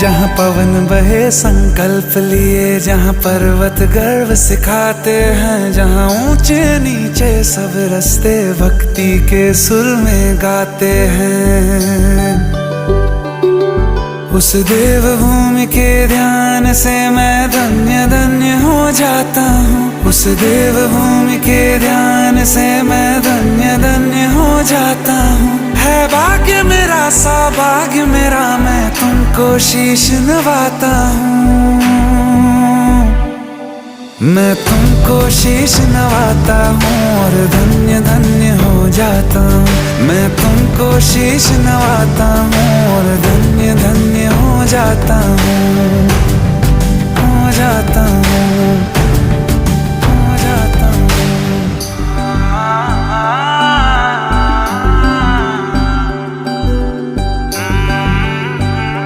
जहाँ पवन बहे संकल्प लिए, जहाँ पर्वत गर्व सिखाते हैं, जहाँ ऊंचे नीचे सब रास्ते भक्ति के सुर में गाते हैं। उस देव भूमि के ध्यान से मैं धन्य धन्य हो जाता हूँ। उस देव भूमि के ध्यान से मैं धन्य धन्य हो जाता हूँ। है भाग्य मेरा सौभाग्य मेरा, मैं तुमको शीश नवाता हूँ। मैं तुमको शीश नवाता हूँ और धन्य धन्य हो जाता हूँ। मैं तुमको शीश नवाता हूँ और धन्य धन्य हो जाता हूँ, हो जाता हूँ।